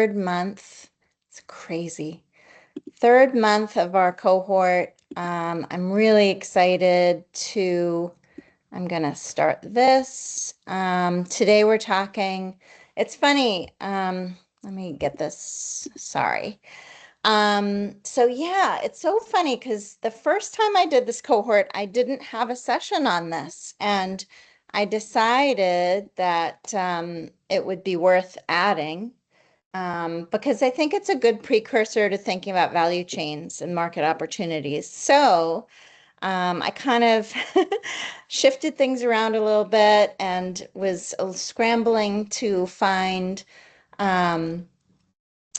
third month. It's crazy. Third month of our cohort. I'm really excited I'm going to start this. Today we're talking, it's funny. Let me get this. Sorry. So yeah, it's so funny because the first time I did this cohort, I didn't have a session on this, and I decided that it would be worth adding because I think it's a good precursor to thinking about value chains and market opportunities. So I kind of shifted things around a little bit and was scrambling to find.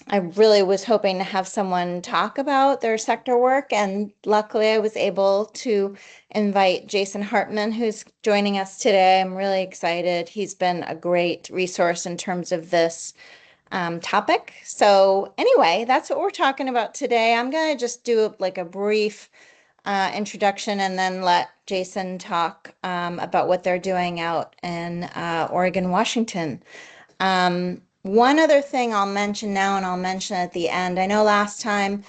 I really was hoping to have someone talk about their sector work, and luckily I was able to invite Jason Hartman, who's joining us today. I'm really excited. He's been a great resource in terms of this topic. So anyway, that's what we're talking about today. I'm going to just do like a brief introduction and then let Jason talk about what they're doing out in Oregon, Washington. One other thing I'll mention now and I'll mention at the end. I know last time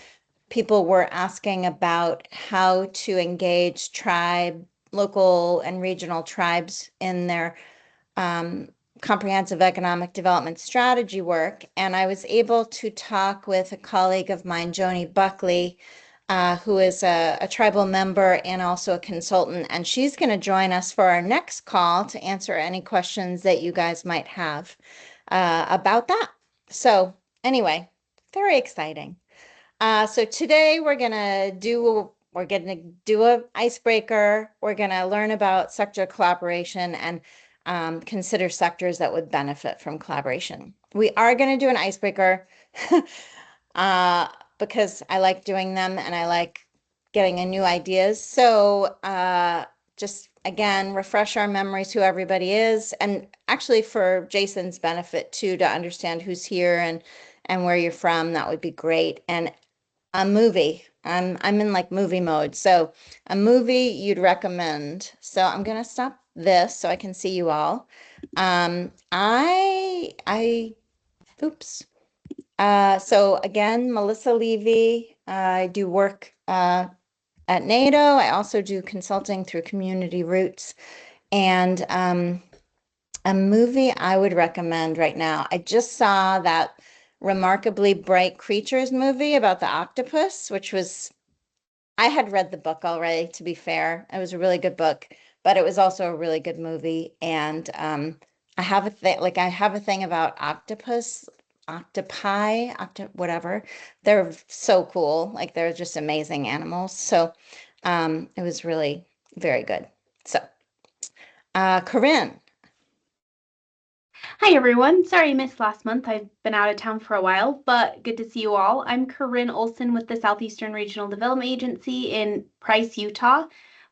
people were asking about how to engage local and regional tribes in their comprehensive economic development strategy work. And I was able to talk with a colleague of mine, Joni Buckley, who is a tribal member and also a consultant. And she's going to join us for our next call to answer any questions that you guys might have about that. So anyway, very exciting. So today we're gonna do an icebreaker. We're gonna learn about sector collaboration and consider sectors that would benefit from collaboration. We are gonna do an icebreaker because I like doing them and I like getting new ideas. So just again, refresh our memories who everybody is, and actually for Jason's benefit too, to understand who's here and where you're from. That would be great. And a movie. I'm in like movie mode. So a movie you'd recommend. So I'm gonna stop this so I can see you all. Oops. So again, Melissa Levy. I do work at NATO. I also do consulting through Community Roots. And a movie I would recommend right now. I just saw that Remarkably Bright Creatures movie about the octopus, I had read the book already, to be fair. It was a really good book, but it was also a really good movie. And I have a thing about whatever. They're so cool. Like they're just amazing animals. So it was really very good. So Corinne. Hi everyone. Sorry I missed last month. I've been out of town for a while, but good to see you all. I'm Corinne Olson with the Southeastern Regional Development Agency in Price, Utah.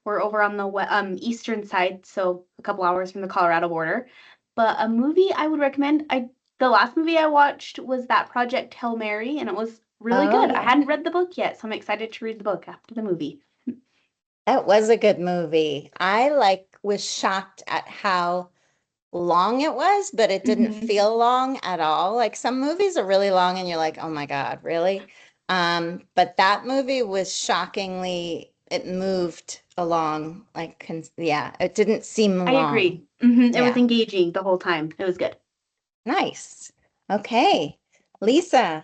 We're over on the eastern side, so a couple hours from the Colorado border. But a movie I would recommend, the last movie I watched was that Project Hail Mary, and it was really good. I hadn't read the book yet, so I'm excited to read the book after the movie. That was a good movie. I was shocked at how long it was, but it didn't feel long at all. Like some movies are really long and you're like, oh my God, really? But that movie was shockingly, it moved along yeah, it didn't seem long. I agree. It was engaging the whole time. It was good. Nice. Okay. Lisa.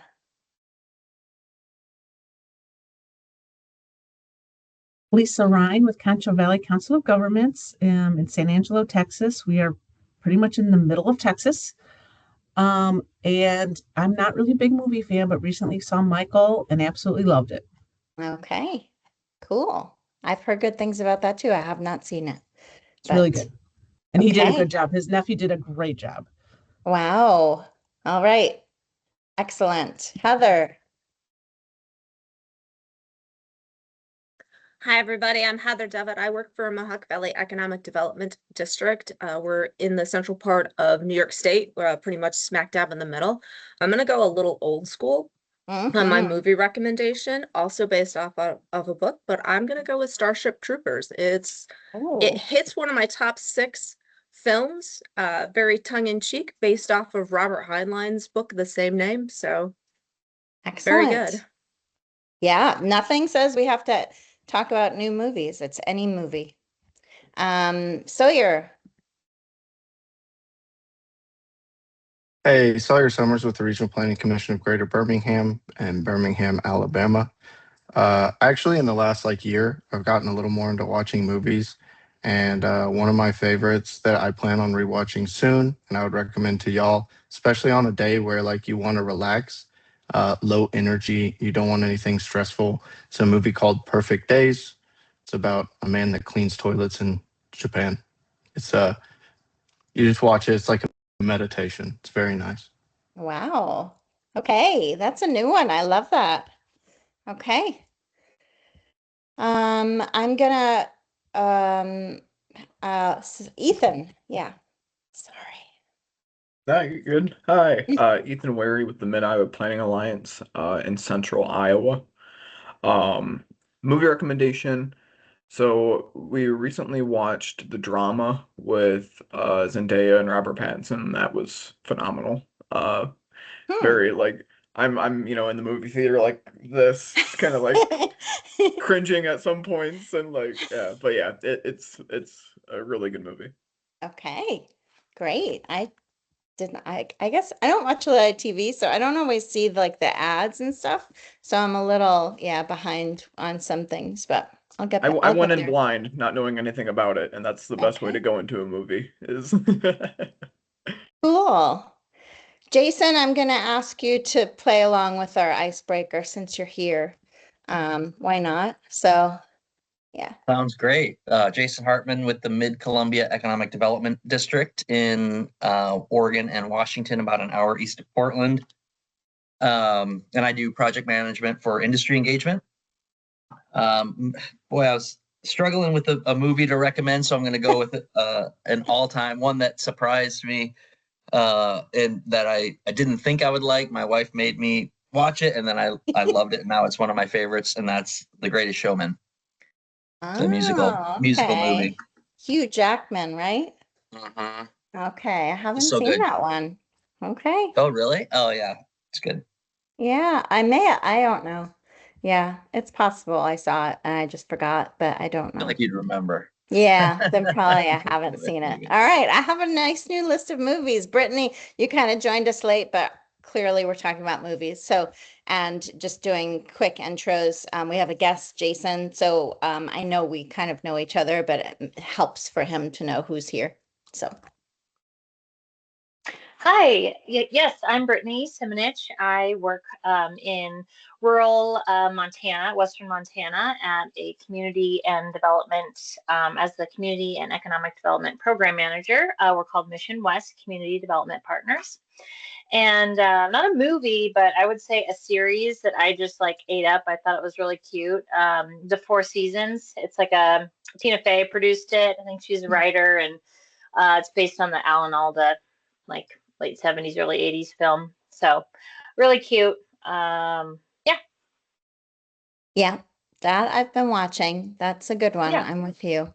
Lisa Ryan with Concho Valley Council of Governments in San Angelo, Texas. We are pretty much in the middle of Texas. And I'm not really a big movie fan, but recently saw Michael and absolutely loved it. Okay, cool. I've heard good things about that too. I have not seen it. It's really good. And he did a good job. His nephew did a great job. Wow. All right. Excellent. Heather. Hi, everybody. I'm Heather Devitt. I work for Mohawk Valley Economic Development District. We're in the central part of New York State. We're pretty much smack dab in the middle. I'm going to go a little old school on my movie recommendation, also based off of a book, but I'm going to go with Starship Troopers. It hits one of my top 6 films, very tongue-in-cheek, based off of Robert Heinlein's book, the same name. So very Excellent. good. Yeah, nothing says we have to talk about new movies. It's any movie. Sawyer. Hey, Sawyer Summers with the Regional Planning Commission of Greater Birmingham and Birmingham, Alabama. Actually, in the last year, I've gotten a little more into watching movies, and one of my favorites that I plan on rewatching soon, and I would recommend to y'all, especially on a day where you want to relax, low energy, you don't want anything stressful. It's a movie called Perfect Days. It's about a man that cleans toilets in Japan. It's you just watch it. It's like a meditation. It's very nice. Wow. Okay, that's a new one. I love that. Okay. I'm gonna Ethan. Yeah. Sorry. No, you're good. Hi, Ethan Wary with the Mid-Iowa Planning Alliance in Central Iowa. Um, Movie recommendation. So we recently watched the drama with Zendaya and Robert Pattinson. That was phenomenal. Hmm. Very I'm in the movie theater like this, kind of cringing at some points and yeah, but yeah, it's a really good movie. Okay, great. I guess I don't watch a lot of TV, so I don't always see the ads and stuff. So I'm a little, yeah, behind on some things, but I I'll went get in there. blind, not knowing anything about it, and that's the best way to Okay, go into a movie is cool. Jason, I'm gonna ask you to play along with our icebreaker since you're here. Why not? So, yeah. Sounds great. Jason Hartman with the Mid-Columbia Economic Development District in Oregon and Washington, about an hour east of Portland. And I do project management for industry engagement. Boy, I was struggling with a movie to recommend, so I'm going to go with an all-time one that surprised me and that I didn't think I would like. My wife made me watch it, and then I loved it, and now it's one of my favorites, and that's The Greatest Showman. The Oh, musical okay. movie. Hugh Jackman, right? Mm-hmm. Okay, I haven't So seen good. that one. Okay. Oh, really? Oh, yeah. It's good. Yeah, I don't know. Yeah, it's possible I saw it and I just forgot, but I don't I feel know. like you'd remember. Yeah, then probably I haven't Really seen it. good. All right, I have a nice new list of movies. Brittany, you kind of joined us late, but clearly we're talking about movies. So, and just doing quick intros, we have a guest, Jason. So, I know we kind of know each other, but it helps for him to know who's here. So, Hi, yes, I'm Brittany Simonich. I work in rural Montana, Western Montana, at a community and development as the community and economic development program manager. We're called Mission West Community Development Partners. And not a movie, but I would say a series that I just ate up. I thought it was really cute. The Four Seasons. It's a Tina Fey produced it. I think she's a writer, and it's based on the Alan Alda late 70s, early 80s film. So really cute. Yeah. yeah, that I've been watching. That's a good one. Yeah. I'm with you.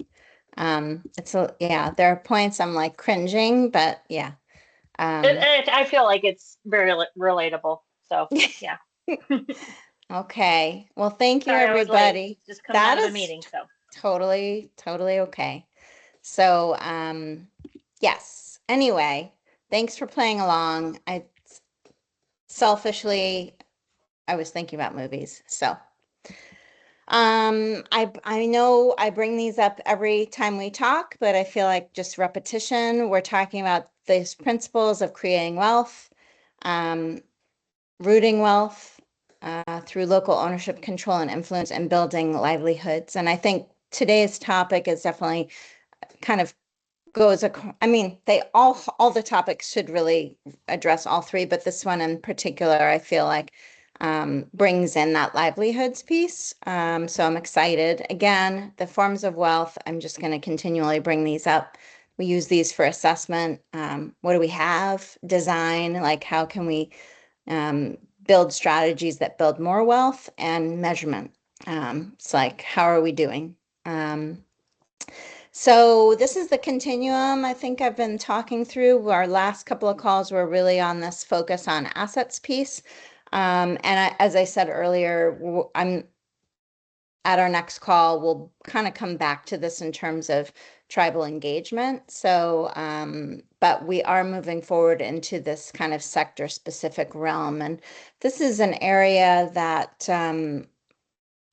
Yeah, there are points I'm cringing, but yeah. I feel like it's very relatable. So yeah. Okay. Well, thank you, Sorry, I was late. everybody. Just coming That out of a is meeting. So totally okay. So, yes. Anyway, thanks for playing along. Selfishly, I was thinking about movies. So, I know I bring these up every time we talk, but I feel like just repetition. We're talking about these principles of creating wealth, rooting wealth through local ownership, control, and influence, and building livelihoods. And I think today's topic is definitely kind of I mean, all the topics should really address all three, but this one in particular, I feel like brings in that livelihoods piece. So I'm excited. Again, the forms of wealth, I'm just going to continually bring these up. We use these for assessment. What do we have? Design, how can we build strategies that build more wealth, and measurement. It's how are we doing? So this is the continuum I think I've been talking through. Our last couple of calls were really on this focus on assets piece. As I said earlier, I'm at our next call, we'll kind of come back to this in terms of tribal engagement. So, but we are moving forward into this kind of sector specific realm. And this is an area that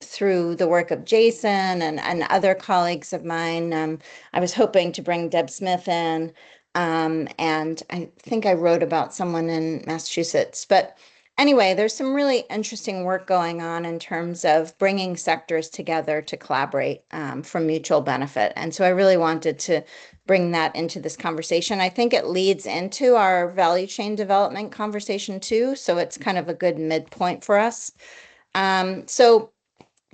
through the work of Jason and other colleagues of mine. I was hoping to bring Deb Smith in, and I think I wrote about someone in Massachusetts. But anyway, there's some really interesting work going on in terms of bringing sectors together to collaborate for mutual benefit. And so I really wanted to bring that into this conversation. I think it leads into our value chain development conversation too. So it's kind of a good midpoint for us. So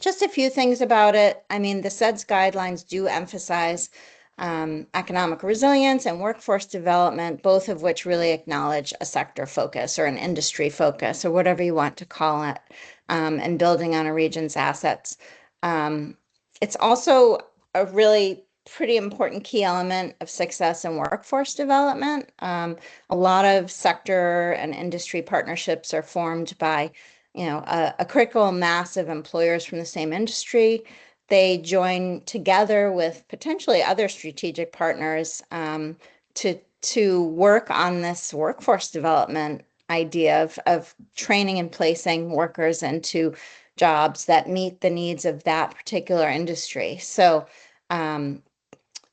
just a few things about it. I mean, the SEDS guidelines do emphasize economic resilience and workforce development, both of which really acknowledge a sector focus or an industry focus or whatever you want to call it, and building on a region's assets. It's also a really pretty important key element of success in workforce development. A lot of sector and industry partnerships are formed by a critical mass of employers from the same industry. They join together with potentially other strategic partners to work on this workforce development idea of training and placing workers into jobs that meet the needs of that particular industry. So,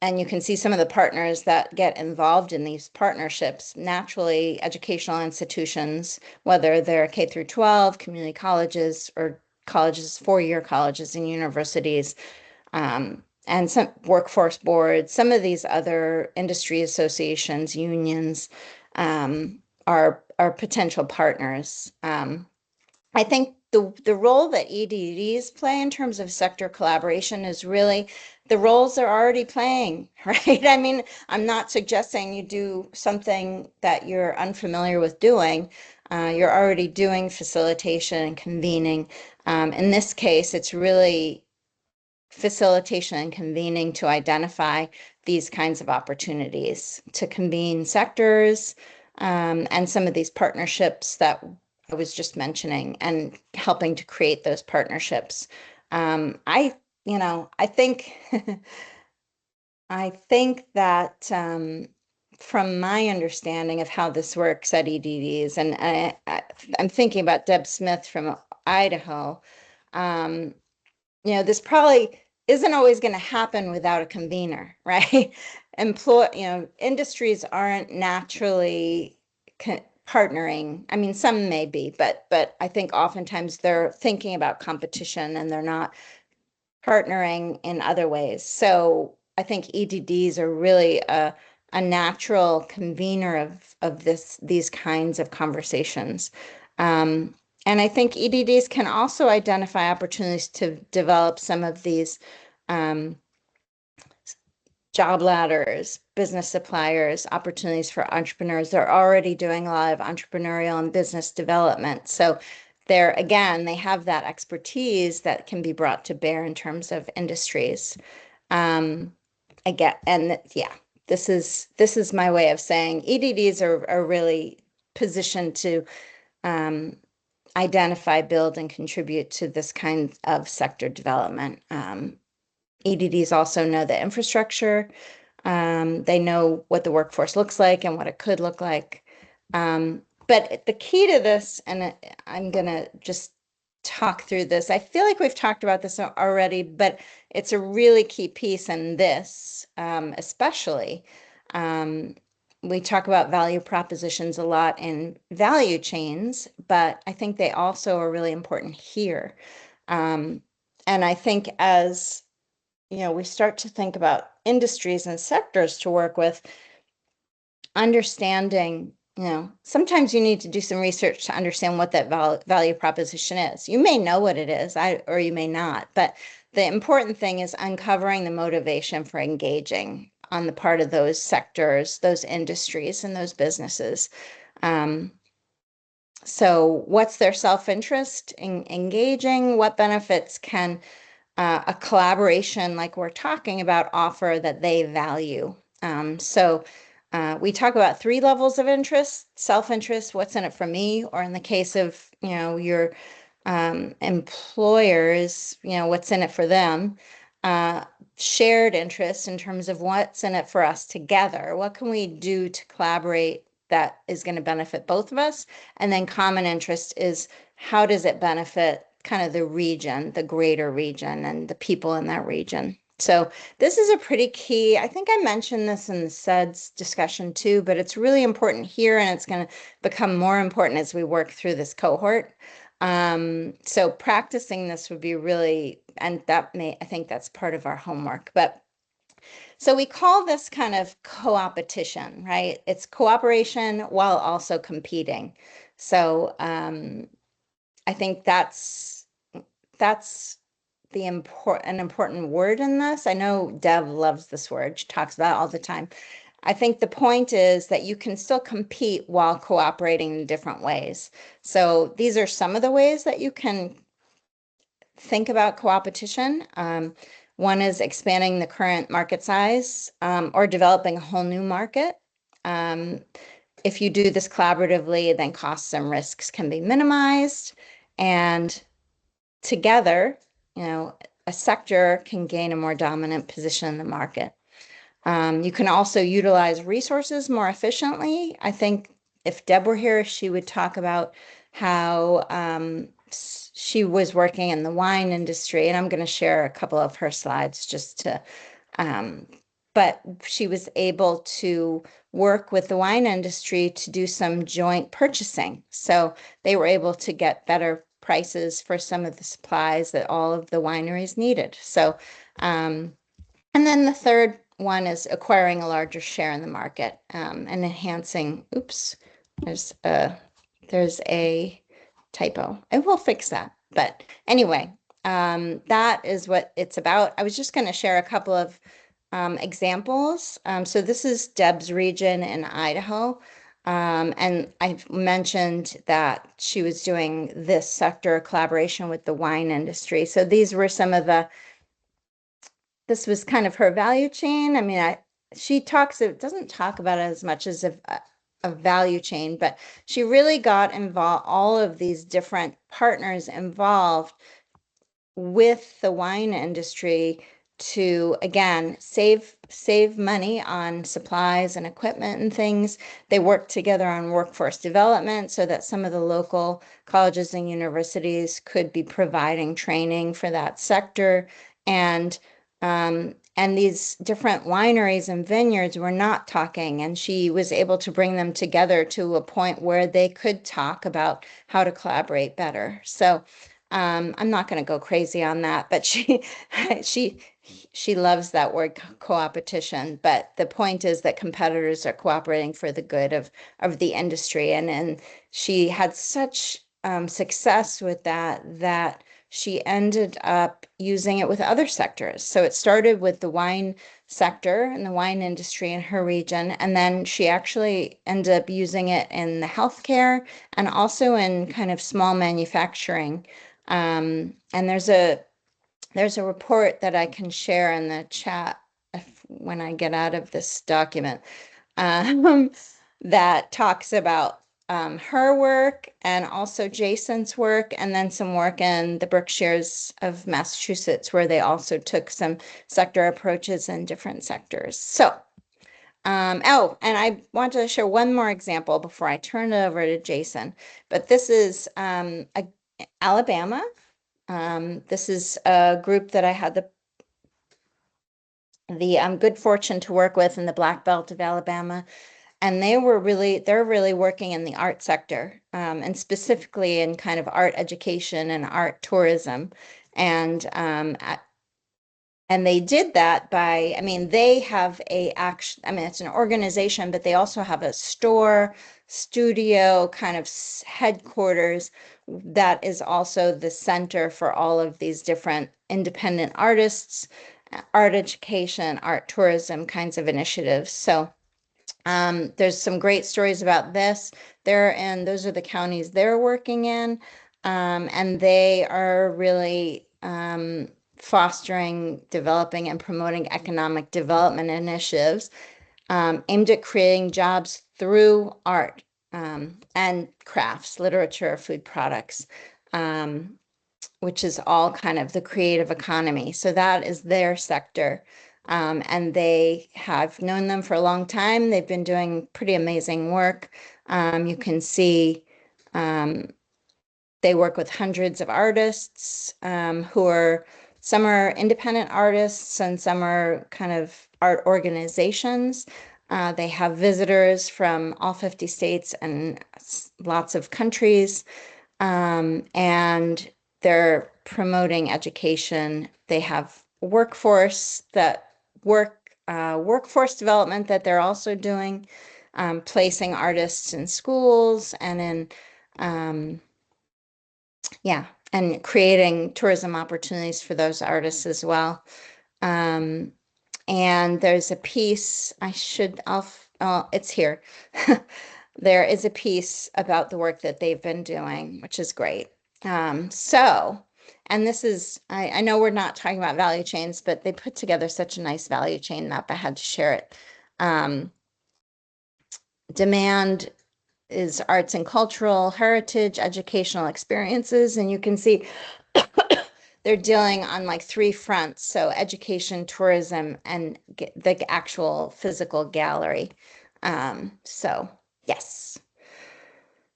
and you can see some of the partners that get involved in these partnerships, naturally educational institutions, whether they're K through 12, community colleges, or colleges, four-year colleges and universities, and some workforce boards, some of these other industry associations, unions, are potential partners. I think the role that EDDs play in terms of sector collaboration is really the roles they're already playing, right? I mean, I'm not suggesting you do something that you're unfamiliar with doing. You're already doing facilitation and convening. In this case, it's really facilitation and convening to identify these kinds of opportunities to convene sectors, and some of these partnerships that I was just mentioning and helping to create those partnerships. I think I think that from my understanding of how this works at EDDs, and I'm thinking about Deb Smith from Idaho, this probably isn't always going to happen without a convener, right? Industries aren't naturally partnering. I mean, some may be, but I think oftentimes they're thinking about competition and they're not partnering in other ways. So I think EDDs are really a natural convener of these kinds of conversations. And I think EDDs can also identify opportunities to develop some of these job ladders, business suppliers, opportunities for entrepreneurs. They're already doing a lot of entrepreneurial and business development. So they have that expertise that can be brought to bear in terms of industries. This is my way of saying EDDs are really positioned to identify, build, and contribute to this kind of sector development. EDDs also know the infrastructure. They know what the workforce looks like and what it could look like. But the key to this, and I'm going to just talk through this. I feel like we've talked about this already, but it's a really key piece in this, especially. We talk about value propositions a lot in value chains, but I think they also are really important here. And I think as we start to think about industries and sectors to work with, understanding, sometimes you need to do some research to understand what that value proposition is. You may know what it is, or you may not, but the important thing is uncovering the motivation for engaging on the part of those sectors, those industries, and those businesses. So what's their self-interest in engaging? What benefits can a collaboration like we're talking about offer that they value. So we talk about 3 levels of interest: self-interest, what's in it for me, or in the case of, your employers, what's in it for them. Shared interest in terms of what's in it for us together. What can we do to collaborate that is going to benefit both of us? And then common interest is, how does it benefit kind of the region, the greater region, and the people in that region? So this is a pretty key. I think I mentioned this in the SEDS discussion too, but it's really important here, and it's going to become more important as we work through this cohort. So practicing this would be really, and I think that's part of our homework. But so we call this kind of co-opetition, right? It's cooperation while also competing. So I think that's an important word in this. I know Deb loves this word. She talks about it all the time. I think the point is that you can still compete while cooperating in different ways. So these are some of the ways that you can think about co-opetition. One is expanding the current market size, or developing a whole new market. If you do this collaboratively, then costs and risks can be minimized, and together, a sector can gain a more dominant position in the market. You can also utilize resources more efficiently. I think if Deb were here, she would talk about how she was working in the wine industry, and I'm going to share a couple of her slides just to, but she was able to work with the wine industry to do some joint purchasing. So they were able to get better prices for some of the supplies that all of the wineries needed. So, and then the third one is acquiring a larger share in the market, and enhancing, oops, there's a typo. I will fix that. But anyway, that is what it's about. I was just going to share a couple of examples. So this is Deb's region in Idaho. And I mentioned that she was doing this sector collaboration with the wine industry. So these were some of this was kind of her value chain. I mean, it doesn't talk about it as much as a value chain, but she really got involved, all of these different partners involved with the wine industry to, again, save money on supplies and equipment and things. They worked together on workforce development so that some of the local colleges and universities could be providing training for that sector. And these different wineries and vineyards were not talking, and she was able to bring them together to a point where they could talk about how to collaborate better. So I'm not going to go crazy on that, but she loves that word co-opetition. But the point is that competitors are cooperating for the good of the industry, and she had such success with that she ended up using it with other sectors. So it started with the wine sector and the wine industry in her region, and then she actually ended up using it in the healthcare and also in kind of small manufacturing. And there's a report that I can share in the chat when I get out of this document, that talks about her work and also Jason's work, and then some work in the Berkshires of Massachusetts, where they also took some sector approaches in different sectors. So, and I want to share one more example before I turn it over to Jason, but this is Alabama. This is a group that I had the good fortune to work with in the Black Belt of Alabama. And they're really working in the art sector, and specifically in kind of art education and art tourism. And they did that by, they have it's an organization, but they also have a studio kind of headquarters that is also the center for all of these different independent artists, art education, art tourism kinds of initiatives. So there's some great stories about this. Those are the counties they're working in. And they are really fostering, developing, and promoting economic development initiatives aimed at creating jobs through art and crafts, literature, food products, which is all kind of the creative economy. So that is their sector. And they have known them for a long time. They've been doing pretty amazing work. You can see they work with hundreds of artists who are, some are independent artists and some are kind of art organizations. They have visitors from all 50 states and lots of countries. And they're promoting education. They have workforce workforce development that they're also doing, placing artists in schools and in and creating tourism opportunities for those artists as well. And there's a piece, it's here. There is a piece about the work that they've been doing, which is great. And this is, I know we're not talking about value chains, but they put together such a nice value chain map. I had to share it. Demand is arts and cultural heritage, educational experiences, and you can see they're dealing on like 3 fronts. So education, tourism, and the actual physical gallery. So yes.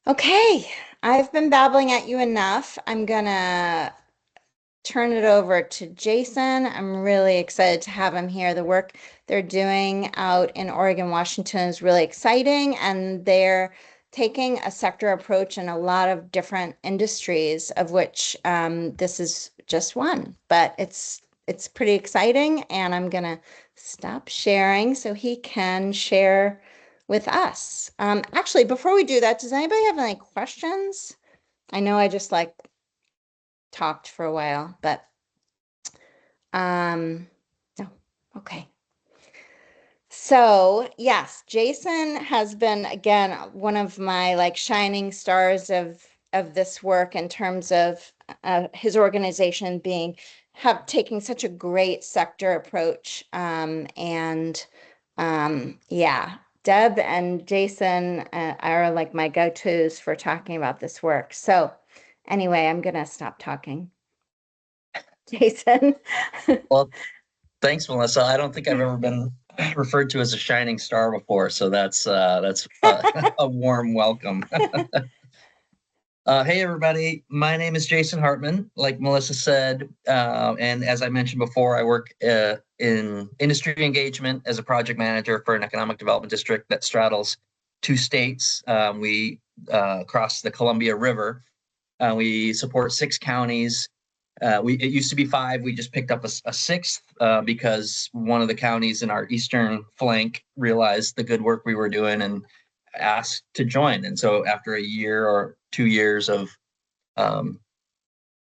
Okay, I've been babbling at you enough. I'm gonna turn it over to Jason. I'm really excited to have him here. The work they're doing out in Oregon, Washington is really exciting, and they're taking a sector approach in a lot of different industries, of which this is just one, but it's pretty exciting, and I'm gonna stop sharing so he can share with us. Actually, before we do that, does anybody have any questions? I know I just like talked for a while, but no, okay. So yes, Jason has been, again, one of my like shining stars of this work in terms of his organization taking such a great sector approach. Yeah, Deb and Jason are like my go-tos for talking about this work. So anyway, I'm gonna stop talking. Jason. Well, thanks, Melissa. I don't think I've ever been referred to as a shining star before, so that's a warm welcome. Hey, everybody. My name is Jason Hartman, like Melissa said, and as I mentioned before, I work in industry engagement as a project manager for an economic development district that straddles 2 states. We cross the Columbia River. We support 6 counties. It used to be 5. We just picked up a 6th because one of the counties in our eastern flank realized the good work we were doing and asked to join. And so after a year or 2 years of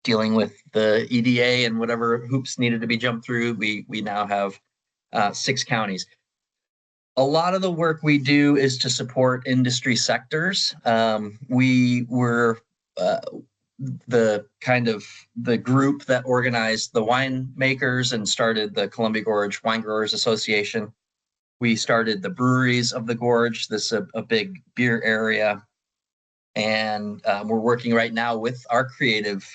dealing with the EDA and whatever hoops needed to be jumped through, we now have 6 counties. A lot of the work we do is to support industry sectors. We were the group that organized the winemakers and started the Columbia Gorge Wine Growers Association. We started the breweries of the Gorge. This is a big beer area. And we're working right now with our creative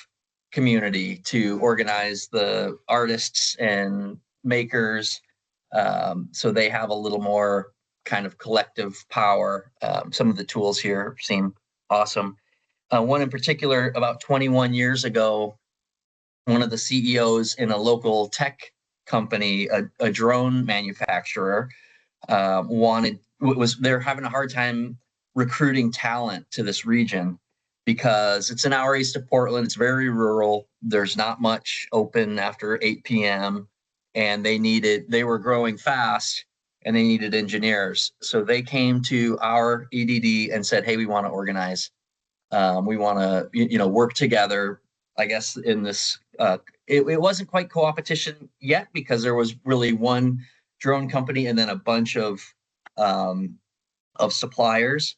community to organize the artists and makers so they have a little more kind of collective power. Some of the tools here seem awesome. One in particular, about 21 years ago, one of the CEOs in a local tech company, a drone manufacturer, they're having a hard time recruiting talent to this region because it's an hour east of Portland. It's very rural. There's not much open after 8 p.m. and they were growing fast and they needed engineers. So they came to our EDD and said, hey, we want to organize. We want to, work together. I guess in this, it wasn't quite co-opetition yet because there was really one drone company and then a bunch of suppliers.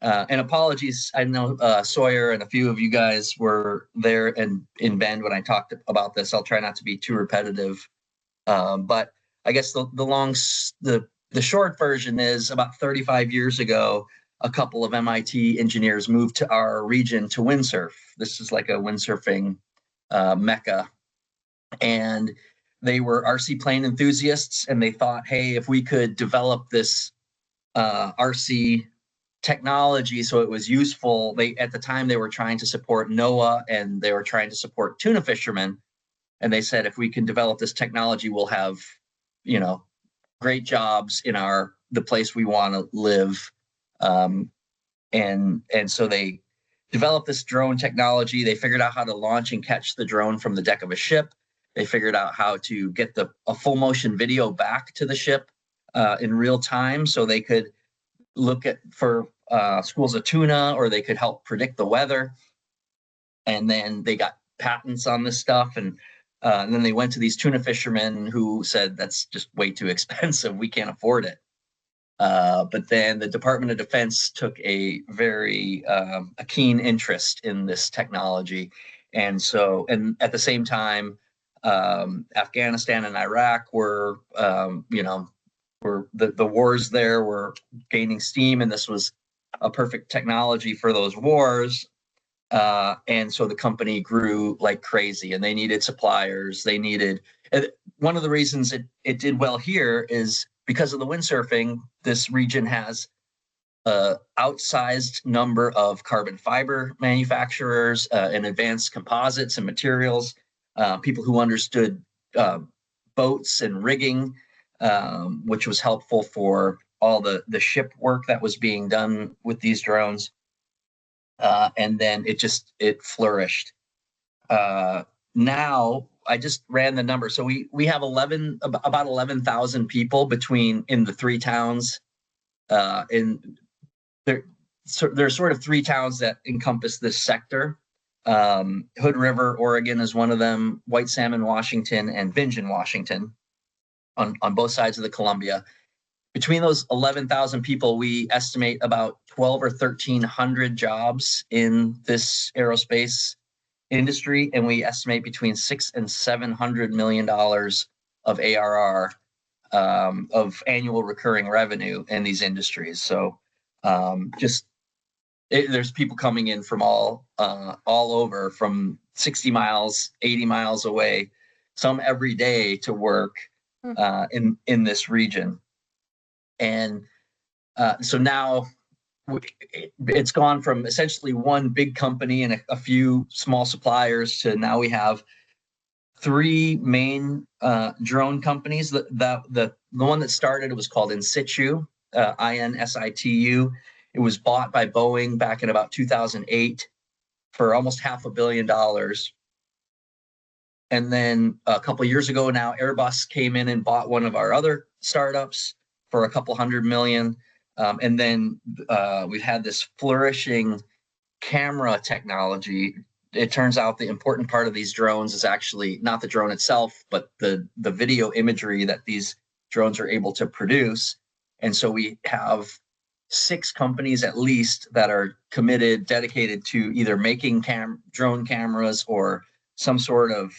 And apologies, I know Sawyer and a few of you guys were there and in Bend when I talked about this. I'll try not to be too repetitive. But I guess the short version is about 35 years ago, a couple of MIT engineers moved to our region to windsurf. This is like a windsurfing mecca. And they were RC plane enthusiasts, and they thought, hey, if we could develop this RC technology so it was useful. At the time they were trying to support NOAA and they were trying to support tuna fishermen. And they said, if we can develop this technology, we'll have, great jobs in the place we want to live. And so they developed this drone technology. They figured out how to launch and catch the drone from the deck of a ship. They figured out how to get a full motion video back to the ship in real time, so they could look for schools of tuna, or they could help predict the weather. And then they got patents on this stuff, and then they went to these tuna fishermen who said, that's just way too expensive, we can't afford it. But then the Department of Defense took a very a keen interest in this technology. And at the same time, Afghanistan and Iraq were, the wars there were gaining steam, and this was a perfect technology for those wars. And so the company grew like crazy, and they needed suppliers. One of the reasons it did well here is because of the windsurfing. This region has an outsized number of carbon fiber manufacturers and advanced composites and materials, people who understood boats and rigging, which was helpful for all the ship work that was being done with these drones. And then it flourished. Now I just ran the number. So we have about 11,000 people in the three towns. There's sort of three towns that encompass this sector. Hood River, Oregon is one of them, White Salmon, Washington, and Bingen, Washington, on both sides of the Columbia. Between those 11,000 people, we estimate about 12 or 1,300 jobs in this aerospace industry, and we estimate between $600 and $700 million of ARR, of annual recurring revenue in these industries. So there's people coming in from all over, from 60 miles, 80 miles away, some every day to work in this region. And so now it's gone from essentially one big company and a few small suppliers to now we have three main drone companies. The one that started, it was called In Situ, INSITU. It was bought by Boeing back in about 2008 for almost $500 million. And then a couple of years ago now, Airbus came in and bought one of our other startups for a couple $100 million. And then we've had this flourishing camera technology. It turns out the important part of these drones is actually not the drone itself, but the video imagery that these drones are able to produce. And so we have 6 companies at least that are dedicated to either making drone cameras or some sort of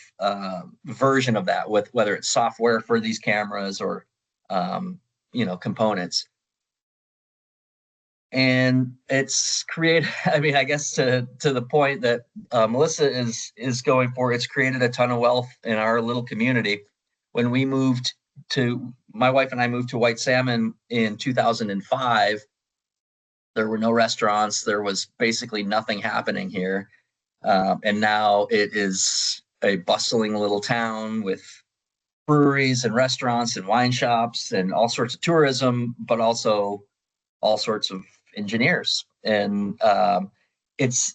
version of that, with whether it's software for these cameras or components. And it's created, I mean, I guess to the point that Melissa is going for, it's created a ton of wealth in our little community. When my wife and I moved to White Salmon in 2005, there were no restaurants. There was basically nothing happening here. And now it is a bustling little town with breweries and restaurants and wine shops and all sorts of tourism, but also all sorts of engineers. And it's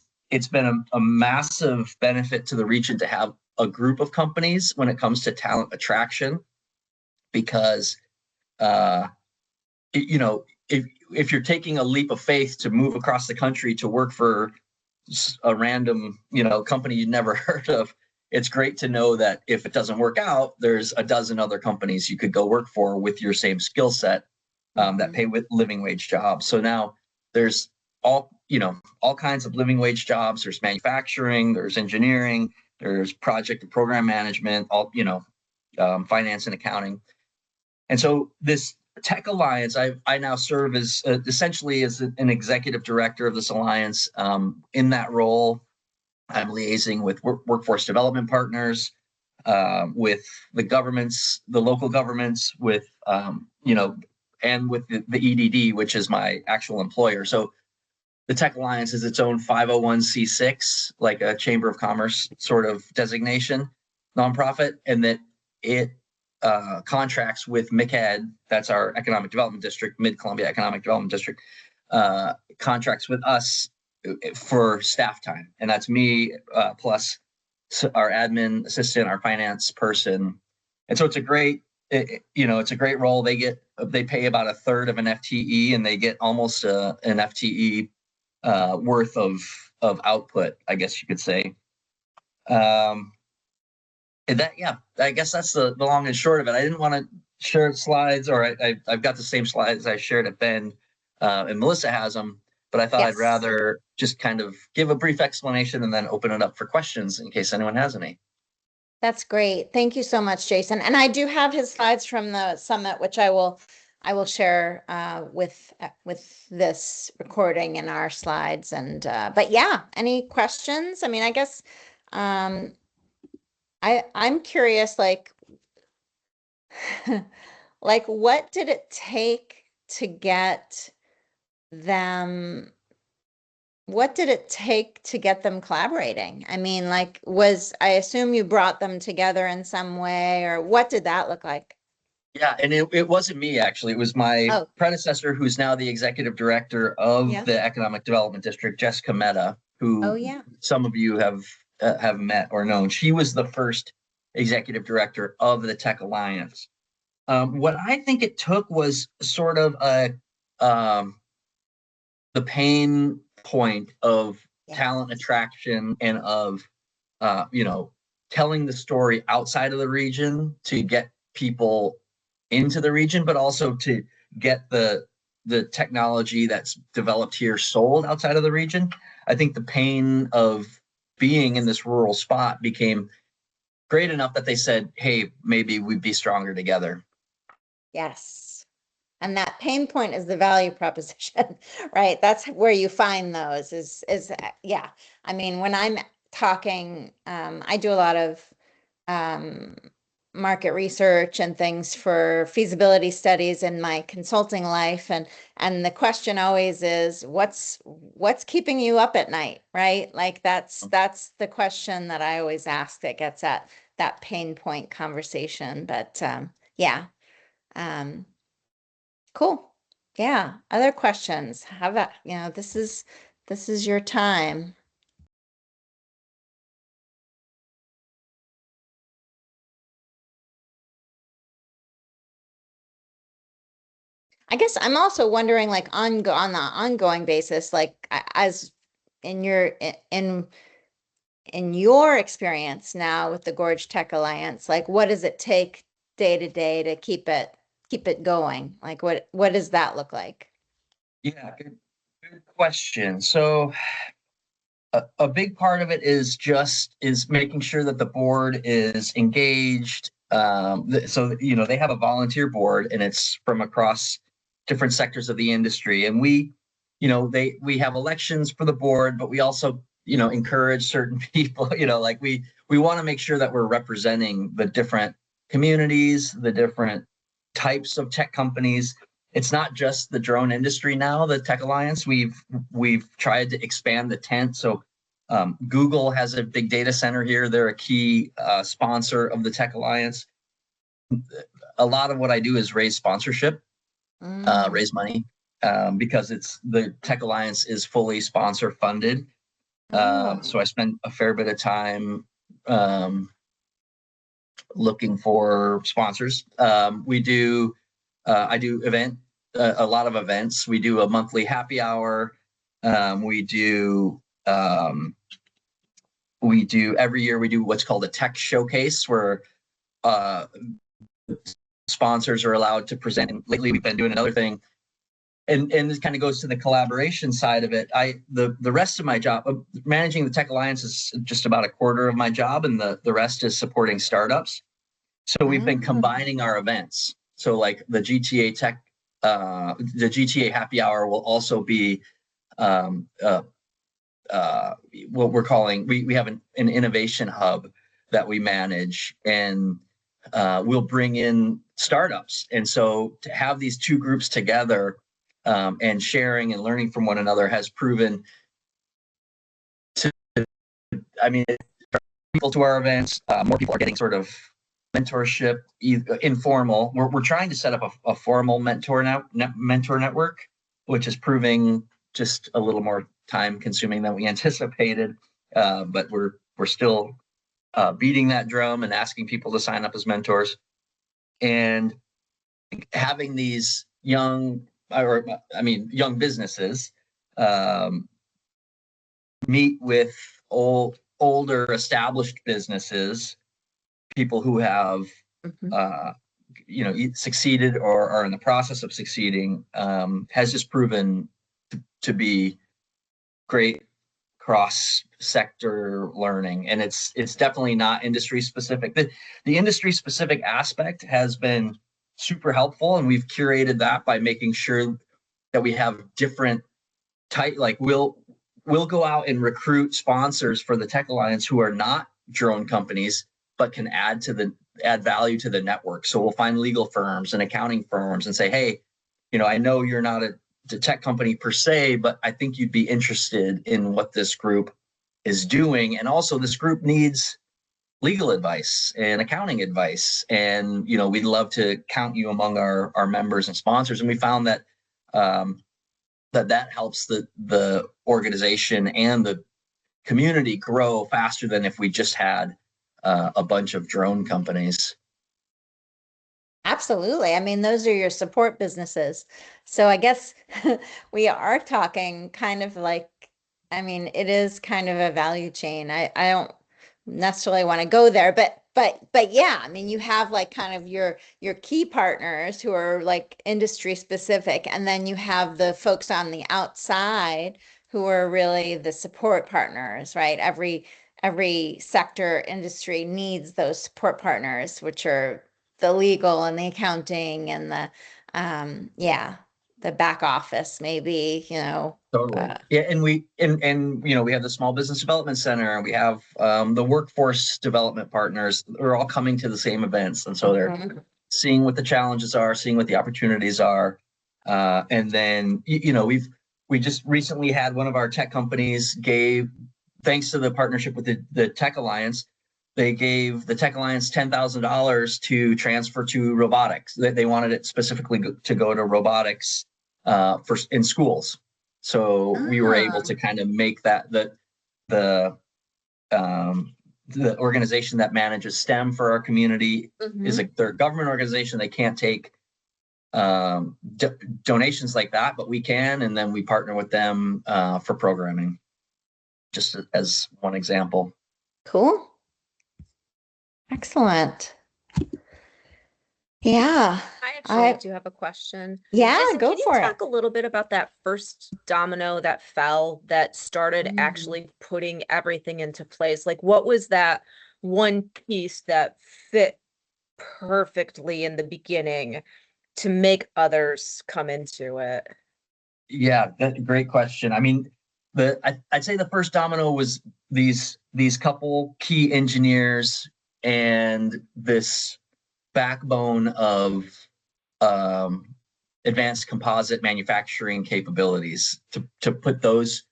been a massive benefit to the region to have a group of companies when it comes to talent attraction, because if you're taking a leap of faith to move across the country to work for a random company you'd never heard of, it's great to know that if it doesn't work out, there's a dozen other companies you could go work for with your same skill set that pay with living wage jobs. So now there's all kinds of living wage jobs. There's manufacturing, there's engineering, there's project and program management, finance and accounting. And so this Tech Alliance, I now serve as essentially as an executive director of this alliance. In that role, I'm liaising with workforce development partners, with the governments, the local governments, with and with the EDD, which is my actual employer. So the Tech Alliance is its own 501c6, like a Chamber of Commerce sort of designation, nonprofit, and that it contracts with MCED, that's our economic development district, Mid-Columbia Economic Development District, contracts with us for staff time. And that's me plus our admin assistant, our finance person. And so it's a great, it's a great role. They pay about a third of an FTE, and they get almost an FTE worth of output, I guess you could say. And I guess that's the long and short of it. I didn't want to share slides, or I've got the same slides I shared at Bend, and Melissa has them, but I thought I'd rather just kind of give a brief explanation and then open it up for questions in case anyone has any. That's great. Thank you so much, Jason. And I do have his slides from the summit, which I will share with this recording in our slides. And but yeah, any questions? I mean, I guess I'm curious, like what did it take to get them? What did it take to get them collaborating? I mean, I assume you brought them together in some way, or what did that look like? Yeah, and it wasn't me, actually. It was my predecessor, who's now the executive director of the Economic Development District, Jessica Mehta, who some of you have met or known. She was the first executive director of the Tech Alliance. What I think it took was sort of the pain point of talent attraction and of telling the story outside of the region to get people into the region, but also to get the technology that's developed here sold outside of the region. I think the pain of being in this rural spot became great enough that they said, hey, maybe we'd be stronger together. Yes. And that pain point is the value proposition, right? That's where you find those yeah. I mean, when I'm talking, I do a lot of market research and things for feasibility studies in my consulting life. And the question always is, what's keeping you up at night, right? Like that's the question that I always ask that gets at that pain point conversation. But yeah. Cool. Yeah. Other questions? How about, this is your time. I guess I'm also wondering, like on the ongoing basis, like as in your experience now with the Gorge Tech Alliance, like what does it take day to day to keep it going? Like what does that look like? Yeah, good question. So a big part of it is making sure that the board is engaged. So they have a volunteer board, and it's from across different sectors of the industry. And we have elections for the board, but we also encourage certain people. Like we want to make sure that we're representing the different communities, the different types of tech companies. It's not just the drone industry now, the Tech Alliance. We've tried to expand the tent. So Google has a big data center here. They're a key sponsor of the Tech Alliance. A lot of what I do is raise sponsorship, raise money, because the Tech Alliance is fully sponsor funded. So I spend a fair bit of time looking for sponsors. I do a lot of events. We do a monthly happy hour. We do every year we do what's called a tech showcase, where sponsors are allowed to present. And lately we've been doing another thing and this kind of goes to the collaboration side of it. The rest of my job, managing the Tech Alliance, is just about a quarter of my job, and the rest is supporting startups. So we've been combining our events. So like the GTA Tech, the GTA Happy Hour will also be what we're calling, we have an innovation hub that we manage, and we'll bring in startups. And so to have these two groups together and sharing and learning from one another has proven to, I mean, people to our events, more people are getting sort of mentorship, informal. We're trying to set up a formal mentor network, which is proving just a little more time consuming than we anticipated. But we're still beating that drum and asking people to sign up as mentors, and having these young businesses meet with older established businesses, people who have succeeded or are in the process of succeeding, has just proven to be great cross-sector learning. And it's definitely not industry specific. The industry specific aspect has been super helpful, and we've curated that by making sure that we have different type, like we'll go out and recruit sponsors for the Tech Alliance who are not drone companies, but can add value to the network. So we'll find legal firms and accounting firms and say, hey, I know you're not a tech company per se, but I think you'd be interested in what this group is doing. And also this group needs legal advice and accounting advice. And, we'd love to count you among our members and sponsors. And we found that that helps the organization and the community grow faster than if we just had a bunch of drone companies. Absolutely. I mean, those are your support businesses. So I guess we are talking kind of like, I mean, it is kind of a value chain. I don't necessarily want to go there, but yeah, I mean, you have like kind of your key partners who are like industry specific, and then you have the folks on the outside who are really the support partners, right? Every sector industry needs those support partners, which are the legal and the accounting and the the back office, maybe, Totally. Yeah, and we have the Small Business Development Center, and we have the workforce development partners. They're all coming to the same events, and so they're seeing what the challenges are, seeing what the opportunities are, and then we just recently had one of our tech companies gave, thanks to the partnership with the Tech Alliance, they gave the Tech Alliance $10,000 to transfer to robotics. They wanted it specifically to go to robotics in schools. So we were able to kind of make that the organization that manages STEM for our community is they're a government organization. They can't take donations like that, but we can, and then we partner with them for programming, just as one example. Cool. Excellent. Yeah. I actually do have a question. Yeah, Jason, go can you for it. talk a little bit about that first domino that fell that started actually putting everything into place? Like, what was that one piece that fit perfectly in the beginning to make others come into it? Yeah, that's a great question. I mean, I'd say the first domino was these couple key engineers and this backbone of advanced composite manufacturing capabilities to put those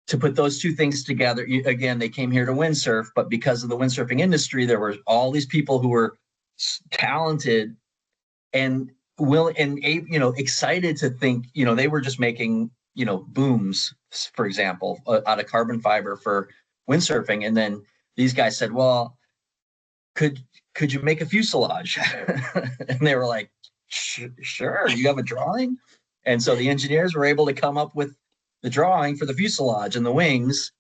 two things together. Again, they came here to windsurf, but because of the windsurfing industry, there were all these people who were talented and excited to think, they were just making, booms, for example, out of carbon fiber for windsurfing. And then these guys said, well, could you make a fuselage? And they were like, sure, you have a drawing? And so the engineers were able to come up with the drawing for the fuselage and the wings.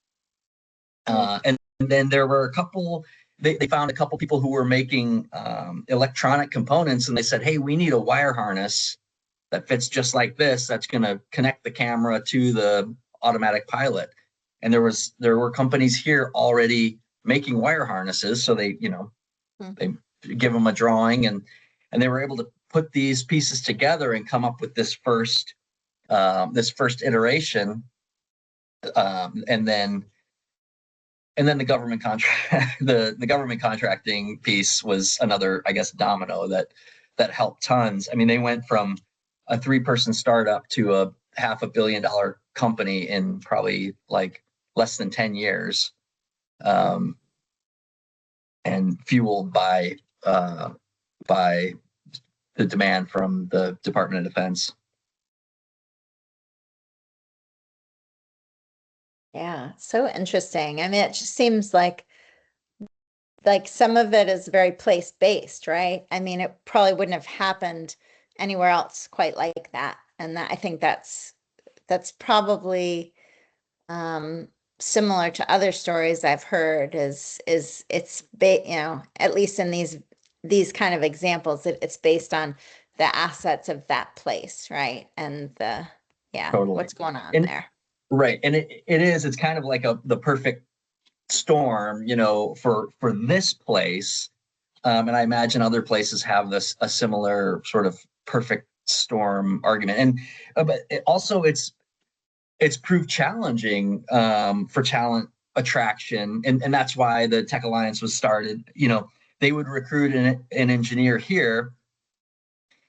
And then there were a couple, they found a couple people who were making electronic components, and they said, hey, we need a wire harness that fits just like this, that's going to connect the camera to the automatic pilot. And there were companies here already making wire harnesses, so they they give them a drawing, and they were able to put these pieces together and come up with this first iteration, and then the government contract the government contracting piece was another, I guess, domino that helped tons. I mean, they went from a 3-person startup to a $500 million company in probably like less than 10 years, and fueled by the demand from the Department of Defense. Yeah, so interesting. I mean, it just seems like some of it is very place-based, right? I mean, it probably wouldn't have happened anywhere else quite like that. And I think that's probably similar to other stories I've heard, is it's at least in these kind of examples, that it's based on the assets of that place, right? And Totally. what's going on there. Right. And it's kind of like the perfect storm, for this place. And I imagine other places have a similar sort of perfect storm argument. And but it's proved challenging for talent attraction, and that's why the Tech Alliance was started. They would recruit an engineer here,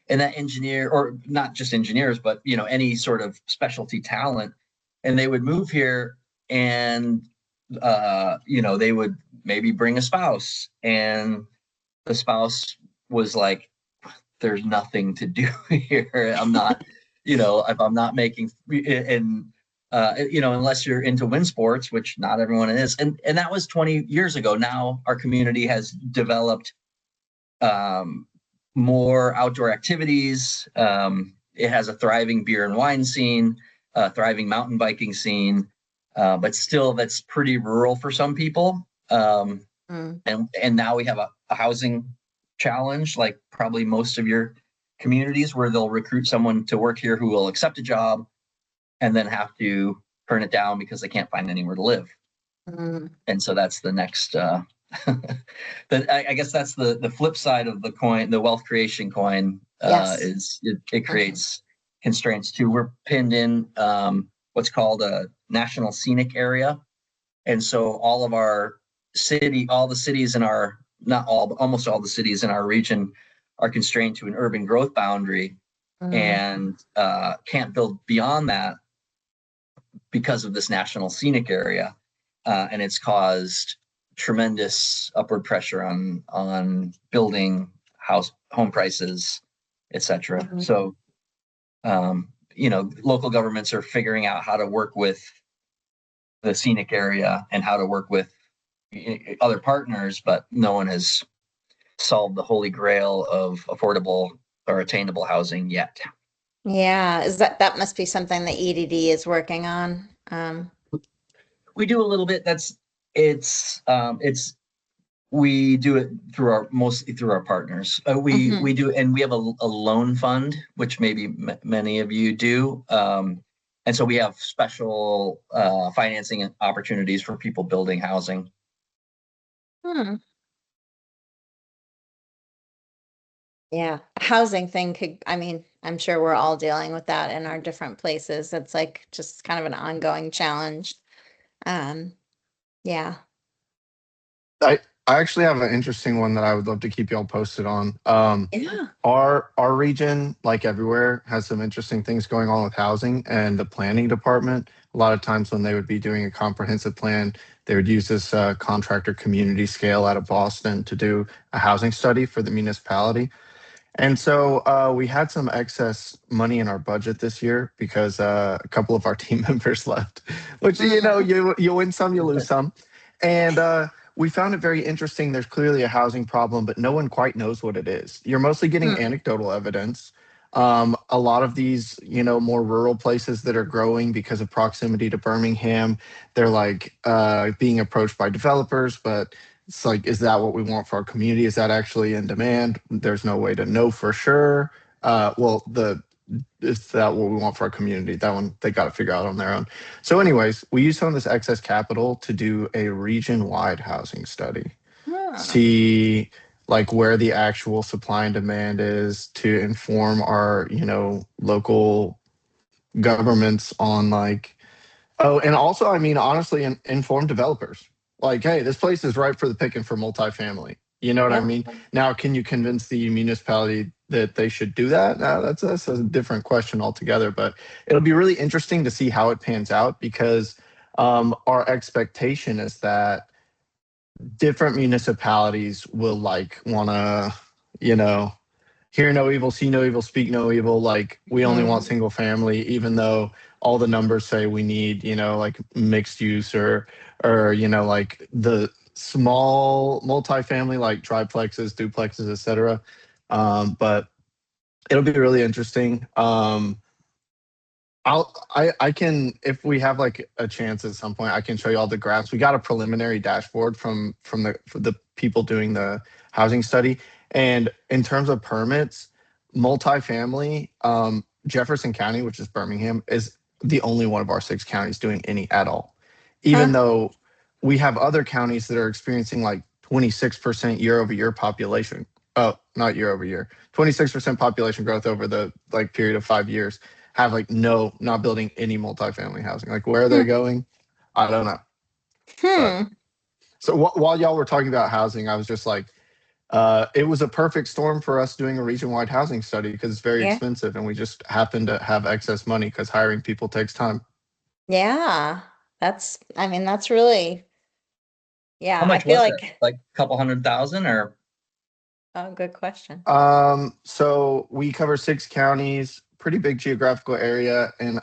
and that engineer, or not just engineers, but any sort of specialty talent, and they would move here, and they would maybe bring a spouse, and the spouse was like, there's nothing to do here. I'm not, if I'm not making, and unless you're into wind sports, which not everyone is. And that was 20 years ago. Now our community has developed more outdoor activities. It has a thriving beer and wine scene, a thriving mountain biking scene, but still that's pretty rural for some people. And now we have a housing challenge, like probably most of your communities, where they'll recruit someone to work here who will accept a job and then have to turn it down because they can't find anywhere to live. And so that's the next, I guess that's the flip side of the coin, the wealth creation coin. Yes. Is it creates constraints too. We're pinned in what's called a national scenic area. And so all the cities in our, not all, but almost all the cities in our region are constrained to an urban growth boundary, and can't build beyond that because of this national scenic area. And it's caused tremendous upward pressure on building home prices, etc. So, local governments are figuring out how to work with the scenic area and how to work with other partners, but no one has solved the holy grail of affordable or attainable housing yet. Yeah, that must be something that EDD is working on. We do a little bit. We do it mostly through our partners. We do, and we have a loan fund, which maybe many of you do. And so we have special financing opportunities for people building housing. Yeah, housing thing I'm sure we're all dealing with that in our different places. It's like just kind of an ongoing challenge. Yeah. I actually have an interesting one that I would love to keep y'all posted on. Yeah. Our region, like everywhere, has some interesting things going on with housing, and the planning department, a lot of times when they would be doing a comprehensive plan, they would use this contractor community scale out of Boston to do a housing study for the municipality. And so we had some excess money in our budget this year because a couple of our team members left, which, you win some, you lose some. And we found it very interesting. There's clearly a housing problem, but no one quite knows what it is. You're mostly getting anecdotal evidence. A lot of these, more rural places that are growing because of proximity to Birmingham, they're like being approached by developers, but it's like, is that what we want for our community? Is that actually in demand? There's no way to know for sure. Well, the is that what we want for our community? That one they got to figure out on their own. So, anyways, we use some of this excess capital to do a region-wide housing study. See like where the actual supply and demand is to inform our, local governments on like, oh, and also, I mean, honestly, inform developers. Like, hey, this place is ripe for the picking for multifamily. You know what I Yep. mean? Now, can you convince the municipality that they should do that? Now, that's a different question altogether. But it'll be really interesting to see how it pans out because our expectation is that different municipalities will like want to, you know, hear no evil, see no evil, speak no evil. Like we only want single family, even though all the numbers say we need, like mixed use or like the small multifamily, like triplexes, duplexes, etc. But it'll be really interesting. I can, if we have like a chance at some point, I can show you all the graphs. We got a preliminary dashboard from the people doing the housing study. And in terms of permits, multifamily, Jefferson County, which is Birmingham, is the only one of our 6 counties doing any at all. Even though we have other counties that are experiencing like 26% year over year population. Oh, not year over year, 26% population growth over the like period of 5 years. Have like not building any multifamily housing. Like where are they going? I don't know. But, so while y'all were talking about housing, I was just like, it was a perfect storm for us doing a region-wide housing study because it's very expensive and we just happen to have excess money because hiring people takes time. Yeah, that's really, How much I feel was like, it? Like a couple $100,000 or? oh, good question. So we cover 6 counties, pretty big geographical area, and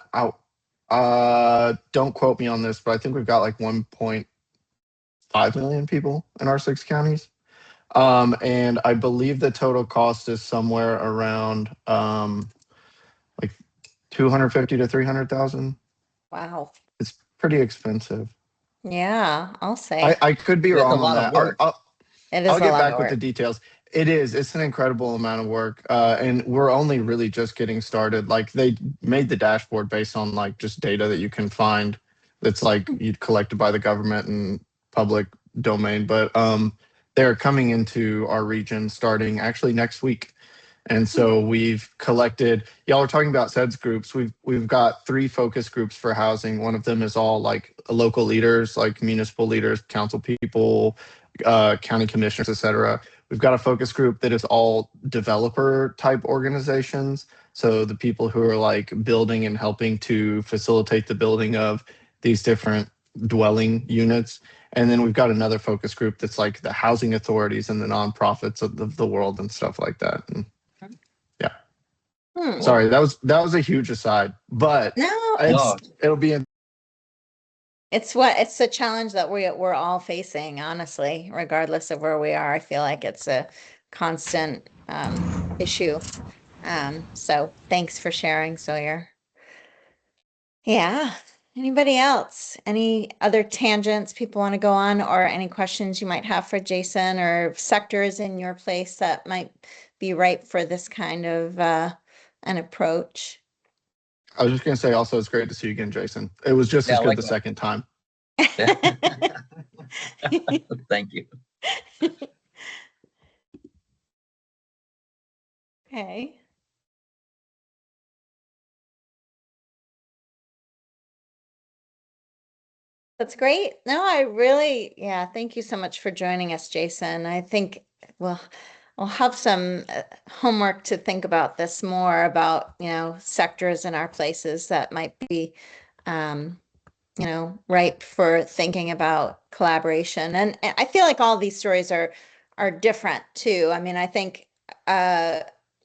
don't quote me on this, but I think we've got like 1.5 million people in our 6 counties. And I believe the total cost is somewhere around like 250 to 300,000. Wow. It's pretty expensive. Yeah, I'll say I could be That's a wrong on lot of that. work. it is I'll a get lot back of with the work. details. It is. It's an incredible amount of work, and we're only really just getting started. Like they made the dashboard based on like just data that you can find that's like you collected by the government and public domain. But they're coming into our region starting actually next week. And so we've collected, y'all are talking about SEDS groups. We've got 3 focus groups for housing. One of them is all like local leaders, like municipal leaders, council people, county commissioners, et cetera. We've got a focus group that is all developer type organizations. So the people who are like building and helping to facilitate the building of these different dwelling units. And then we've got another focus group that's like the housing authorities and the nonprofits of the world and stuff like that. And yeah. Sorry, that was a huge aside, but No, it'll be in. it's the challenge that we're all facing, honestly, regardless of where we are. I feel like it's a constant issue. So thanks for sharing, Sawyer. Yeah. Anybody else? Any other tangents people want to go on, or any questions you might have for Jason, or sectors in your place that might be ripe for this kind of an approach? I was just gonna say also it's great to see you again, Jason. It was just as good the second time. Thank you. Okay. That's great. No, thank you so much for joining us, Jason. I think we'll have some homework to think about this more about, sectors in our places that might be, ripe for thinking about collaboration. And I feel like all these stories are different too. I mean, I think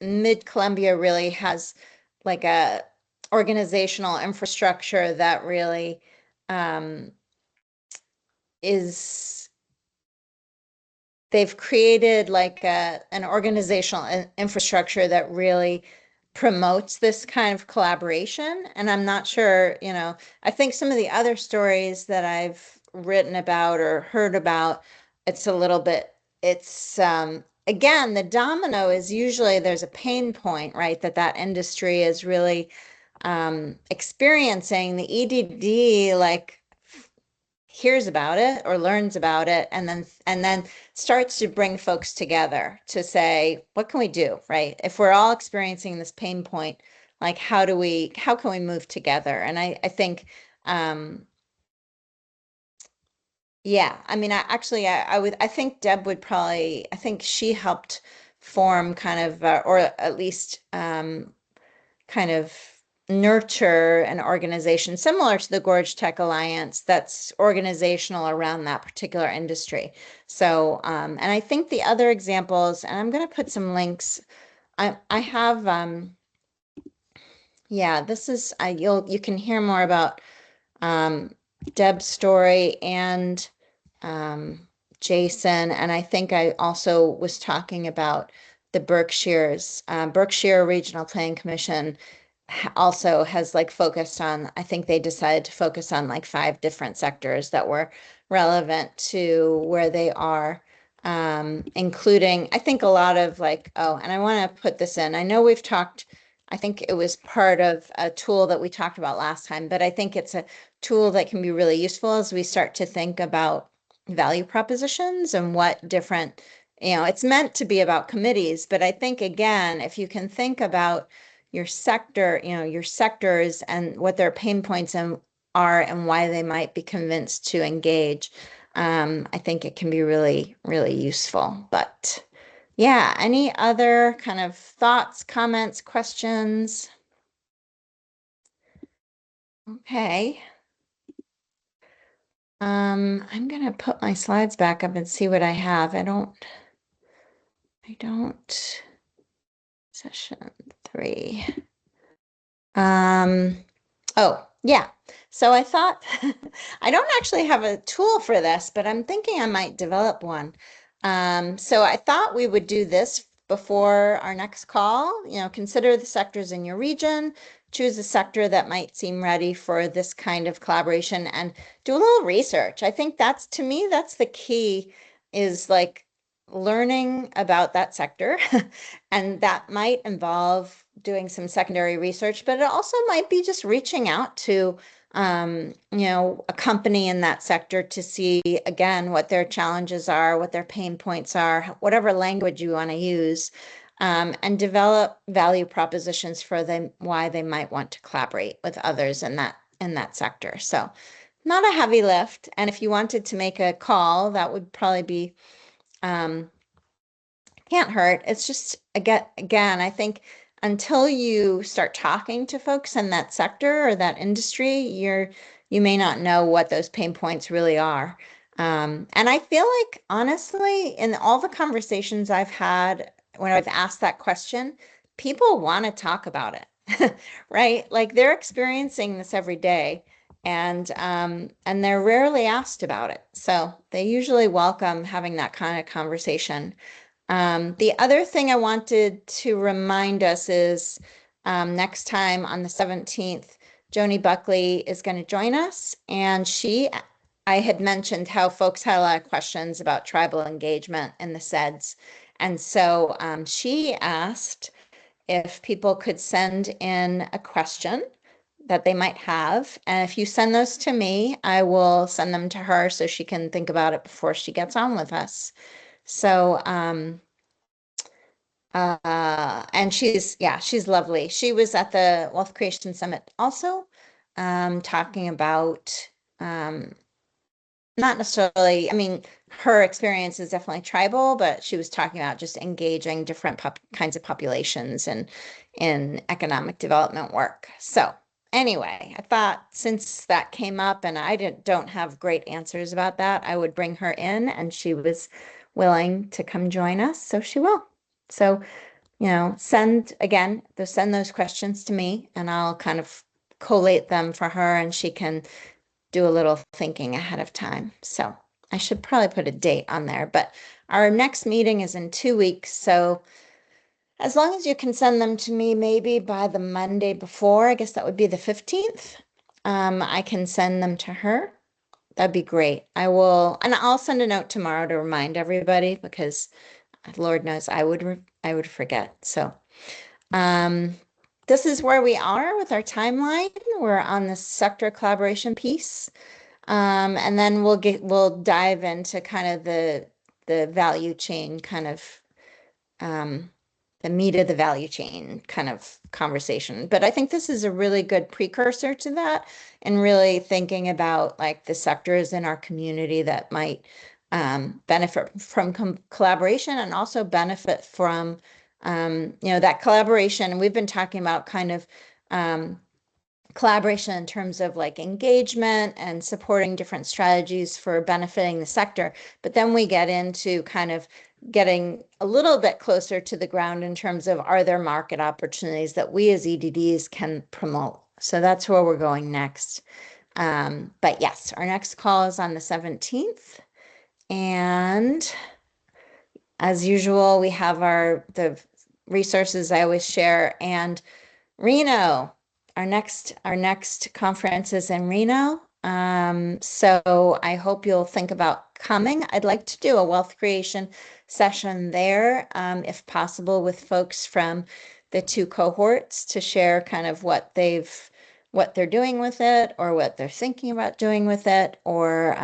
Mid-Columbia really has like a organizational infrastructure that really is they've created like an organizational infrastructure that really promotes this kind of collaboration. And I'm not sure, I think some of the other stories that I've written about or heard about, it's a little bit, it's again, the domino is usually there's a pain point, right? That industry is really experiencing. The EDD like hears about it or learns about it, and then starts to bring folks together to say, what can we do, right? If we're all experiencing this pain point, like how can we move together? And I think yeah, I mean, I think Deb would probably, I think she helped form kind of, or at least kind of nurture an organization similar to the Gorge Tech Alliance that's organizational around that particular industry. So, and I think the other examples, and I'm going to put some links. I have, yeah, this is, you can hear more about Deb's story and Jason, and I think I also was talking about the Berkshires. Berkshire Regional Planning Commission also has like focused on, I think they decided to focus on like 5 different sectors that were relevant to where they are, including, I think a lot of like, oh, and I want to put this in. I know we've talked, I think it was part of a tool that we talked about last time, but I think it's a tool that can be really useful as we start to think about value propositions and what different, it's meant to be about committees, but I think again, if you can think about your sector, your sectors and what their pain points are and why they might be convinced to engage, I think it can be really, really useful. But yeah, any other kind of thoughts, comments, questions? Okay. I'm gonna put my slides back up and see what I have. I don't, session 3. Oh, yeah. So I thought, I don't actually have a tool for this, but I'm thinking I might develop one. So I thought we would do this before our next call. Consider the sectors in your region, choose a sector that might seem ready for this kind of collaboration, and do a little research. I think to me, that's the key, is like learning about that sector. And that might involve doing some secondary research, but it also might be just reaching out to, a company in that sector to see, again, what their challenges are, what their pain points are, whatever language you want to use, and develop value propositions for them, why they might want to collaborate with others in that sector. So not a heavy lift. And if you wanted to make a call, that would probably be, can't hurt. It's just, again, I think until you start talking to folks in that sector or that industry, you may not know what those pain points really are. And I feel like, honestly, in all the conversations I've had when I've asked that question, people want to talk about it, right? Like they're experiencing this every day, and they're rarely asked about it. So they usually welcome having that kind of conversation. The other thing I wanted to remind us is next time on the 17th, Joni Buckley is going to join us. And I had mentioned how folks had a lot of questions about tribal engagement in the SEDS. And so she asked if people could send in a question that they might have. And if you send those to me, I will send them to her so she can think about it before she gets on with us. So, and she's lovely. She was at the Wealth Creation Summit also, talking about, not necessarily, I mean, her experience is definitely tribal, but she was talking about just engaging different kinds of populations and in economic development work. So anyway, I thought since that came up and I don't have great answers about that, I would bring her in, and she was willing to come join us, so she will. So, send those questions to me, and I'll kind of collate them for her, and she can do a little thinking ahead of time. So I should probably put a date on there, but our next meeting is in 2 weeks. So as long as you can send them to me, maybe by the Monday before, I guess that would be the 15th, I can send them to her. That'd be great. And I'll send a note tomorrow to remind everybody, because Lord knows I would forget. So, this is where we are with our timeline. We're on the sector collaboration piece. And then we'll dive into kind of the value chain kind of the meat of the value chain kind of conversation. But I think this is a really good precursor to that, and really thinking about like the sectors in our community that might benefit from collaboration, and also benefit from that collaboration. And we've been talking about kind of collaboration in terms of like engagement and supporting different strategies for benefiting the sector. But then we get into kind of getting a little bit closer to the ground in terms of, are there market opportunities that we as EDDs can promote? So that's where we're going next. But yes, our next call is on the 17th. And as usual, we have the resources I always share. And Reno, our next conference is in Reno. So I hope you'll think about coming. I'd like to do a wealth creation session there, if possible, with folks from the 2 cohorts to share kind of what they're doing with it, or what they're thinking about doing with it, or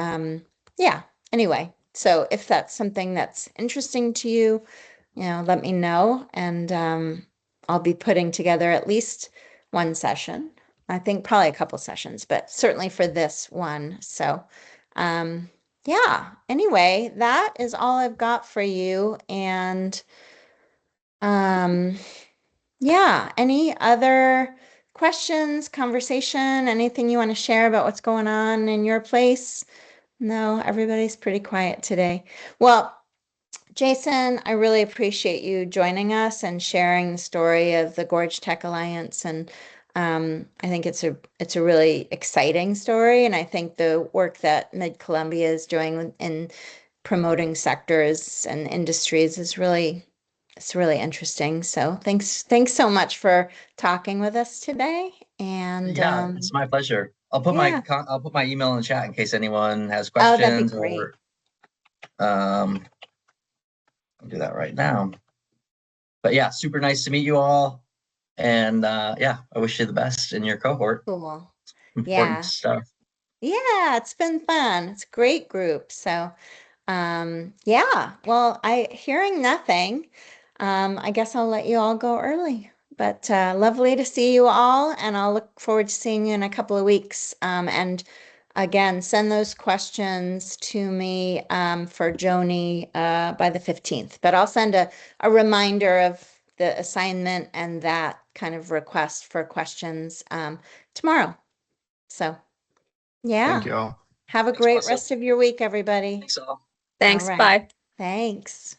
yeah. Anyway, so if that's something that's interesting to you, let me know, and I'll be putting together at least one session. I think probably a couple sessions, but certainly for this one. So, yeah, anyway, that is all I've got for you. And, yeah, any other questions, conversation, anything you want to share about what's going on in your place? No, everybody's pretty quiet today. Well, Jason, I really appreciate you joining us and sharing the story of the Gorge Tech Alliance. And I think it's a really exciting story. And I think the work that Mid-Columbia is doing in promoting sectors and industries is it's really interesting. So thanks so much for talking with us today. And Yeah, it's my pleasure. I'll put yeah. I'll put my email in the chat in case anyone has Oh, that'd be questions, great. or I'll do that right now. But yeah, super nice to meet you all. And yeah, I wish you the best in your cohort. Cool. Important Yeah. stuff. Yeah, it's been fun. It's a great group. So, yeah, well, hearing nothing, I guess I'll let you all go early. But lovely to see you all, and I'll look forward to seeing you in a couple of weeks. And again, send those questions to me for Joni by the 15th. But I'll send a reminder of the assignment and that kind of request for questions tomorrow. So, yeah. Thank you all. Have a Thanks, great Melissa. rest of your week, everybody. Thanks all. Thanks. All right. Bye. Thanks.